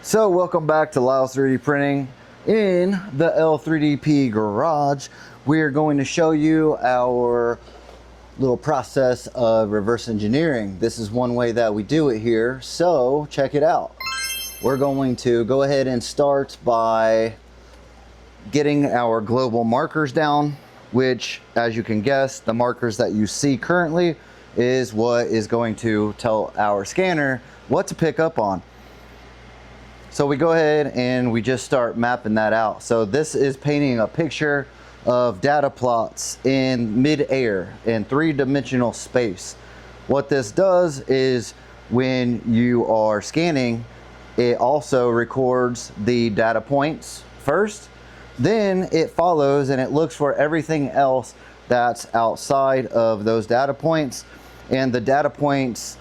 So welcome back to Lyle's 3D Printing. In the L3DP garage, we're going to show you our little process of reverse engineering. This is one way that we do it here, so check it out. We're going to go ahead and start by getting our global markers down, which, as you can guess, the markers that you see currently is what is going to tell our scanner what to pick up on. So we go ahead and we just start mapping that out. So this is painting a picture of data plots in mid-air in three-dimensional space. What this does is when you are scanning, it also records the data points first, then it follows and it looks for everything else that's outside of those data points, and the data points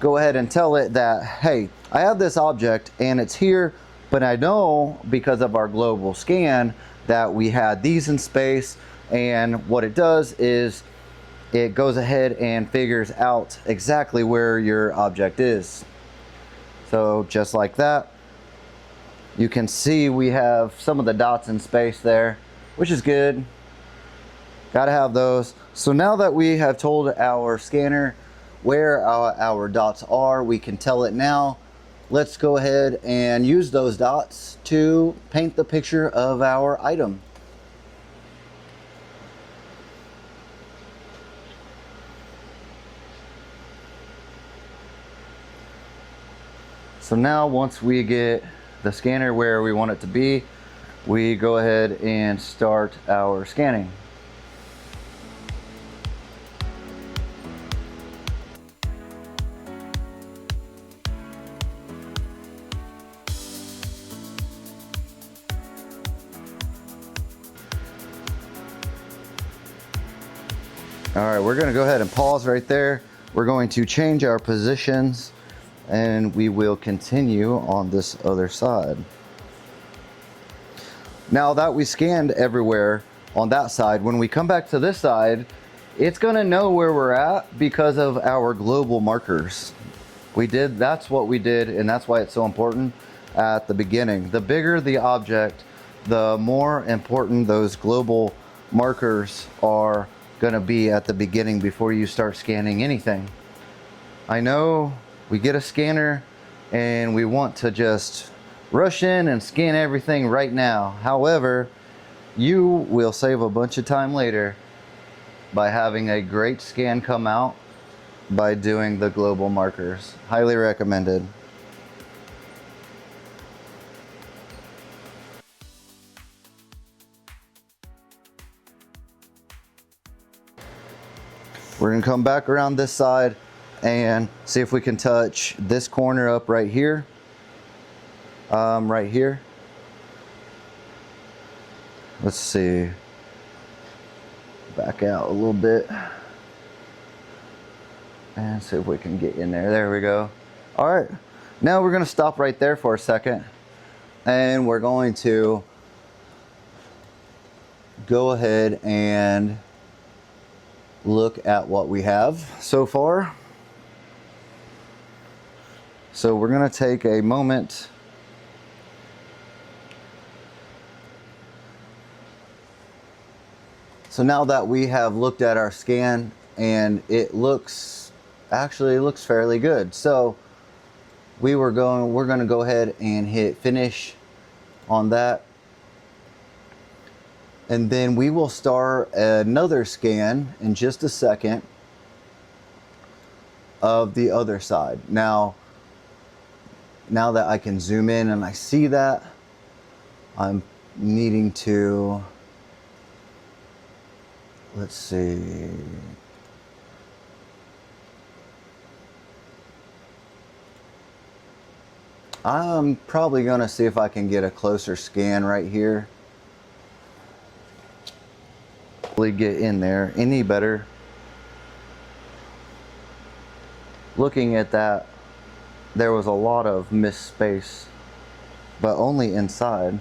go ahead and tell it that, hey, I have this object and it's here, but I know because of our global scan that we had these in space, and what it does is it goes ahead and figures out exactly where your object is. So just like that, you can see we have some of the dots in space there, which is good. Gotta have those. So now that we have told our scanner where our dots are, we can tell it now. Let's go ahead and use those dots to paint the picture of our item. So now once we get the scanner where we want it to be, we go ahead and start our scanning. All right, we're gonna go ahead and pause right there. We're going to change our positions and we will continue on this other side. Now that we scanned everywhere on that side, when we come back to this side, it's gonna know where we're at because of our global markers. That's what we did, and that's why it's so important at the beginning. The bigger the object, the more important those global markers are gonna be at the beginning before you start scanning anything. I know we get a scanner and we want to just rush in and scan everything right now. However, you will save a bunch of time later by having a great scan come out by doing the global markers. Highly recommended. We're gonna come back around this side and see if we can touch this corner up right here. Right here. Let's see. Back out a little bit and see if we can get in there. There we go. All right. Now we're gonna stop right there for a second and we're going to go ahead and look at what we have so far. So we're going to take a moment so now that we have looked at our scan and it actually looks fairly good. So we're going to go ahead and hit finish on that. And then we will start another scan in just a second of the other side. Now that I can zoom in and I see that, I'm needing to, let's see. I'm probably gonna see if I can get a closer scan right here. Get in there any better. Looking at that, there was a lot of missed space, but only inside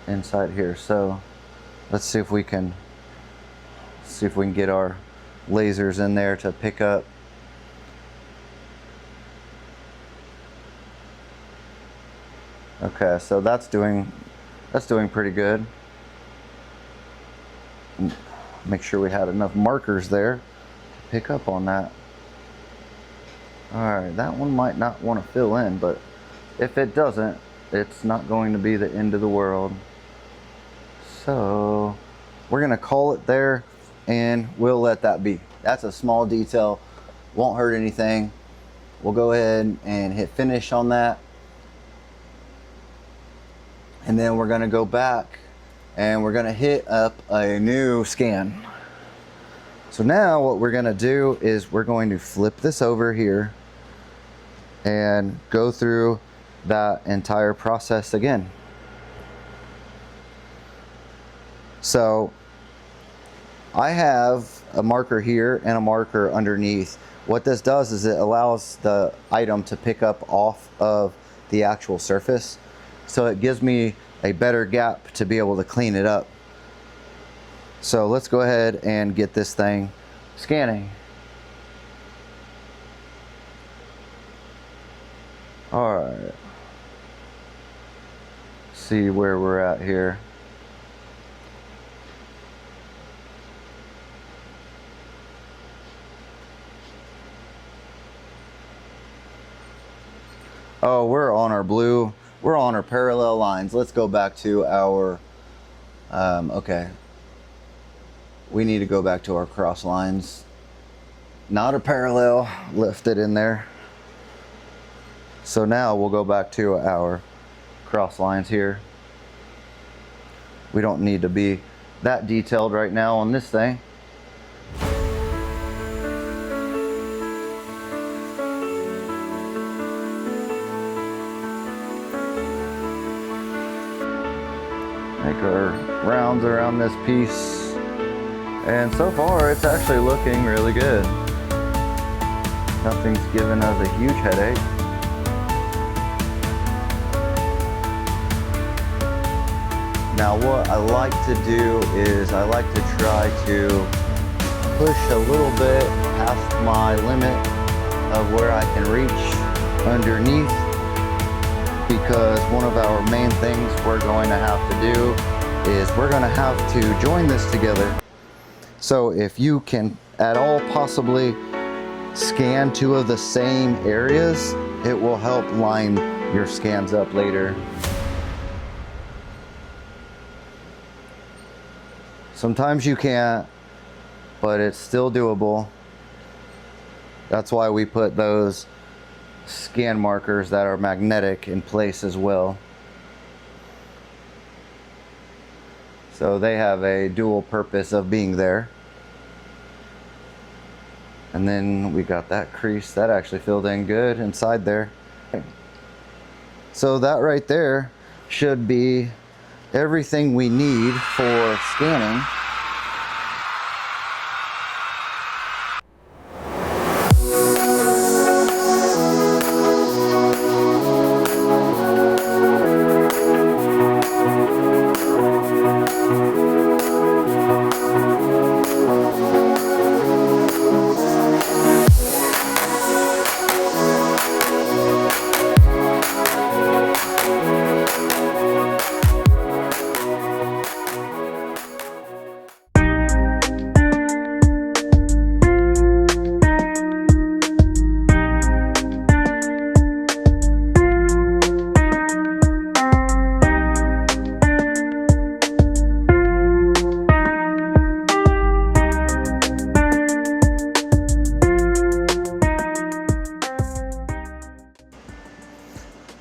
here. So let's see if we can get our lasers in there to pick up Okay, so that's doing pretty good. Make sure we had enough markers there to pick up on that. Alright, that one might not want to fill in, but if it doesn't, it's not going to be the end of the world. So we're going to call it there, and we'll let that be. That's a small detail, won't hurt anything. We'll go ahead and hit finish on that. And then we're going to go back and we're going to hit up a new scan. So now what we're going to do is we're going to flip this over here and go through that entire process again. So I have a marker here and a marker underneath. What this does is it allows the item to pick up off of the actual surface. So it gives me a better gap to be able to clean it up. So let's go ahead and get this thing scanning. All right. See where we're at here. Oh, we're on our blue. We're on our parallel lines. Let's go back to our, okay. We need to go back to our cross lines. Not a parallel, left it in there. So now we'll go back to our cross lines here. We don't need to be that detailed right now on this thing. Make our rounds around this piece. And so far it's actually looking really good. Nothing's given us a huge headache. Now what I like to do is I like to try to push a little bit past my limit of where I can reach underneath, because one of our main things we're going to have to do is we're going to have to join this together. So if you can at all possibly scan two of the same areas, it will help line your scans up later. Sometimes you can't, but it's still doable. That's why we put those scan markers that are magnetic in place as well. So they have a dual purpose of being there. And then we got that crease that actually filled in good inside there. So that right there should be everything we need for scanning.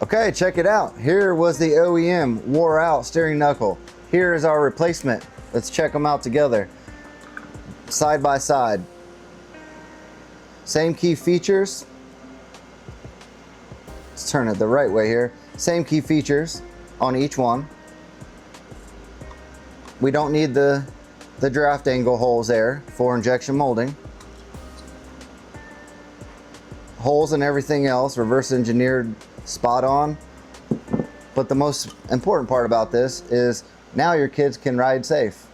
Okay, check it out. Here was the OEM wore out steering knuckle. Here is our replacement. Let's check them out together. Side by side. Same key features. Let's turn it the right way here. Same key features on each one. We don't need the draft angle holes there for injection molding. Holes and everything else, reverse engineered, spot on. But the most important part about this is now your kids can ride safe.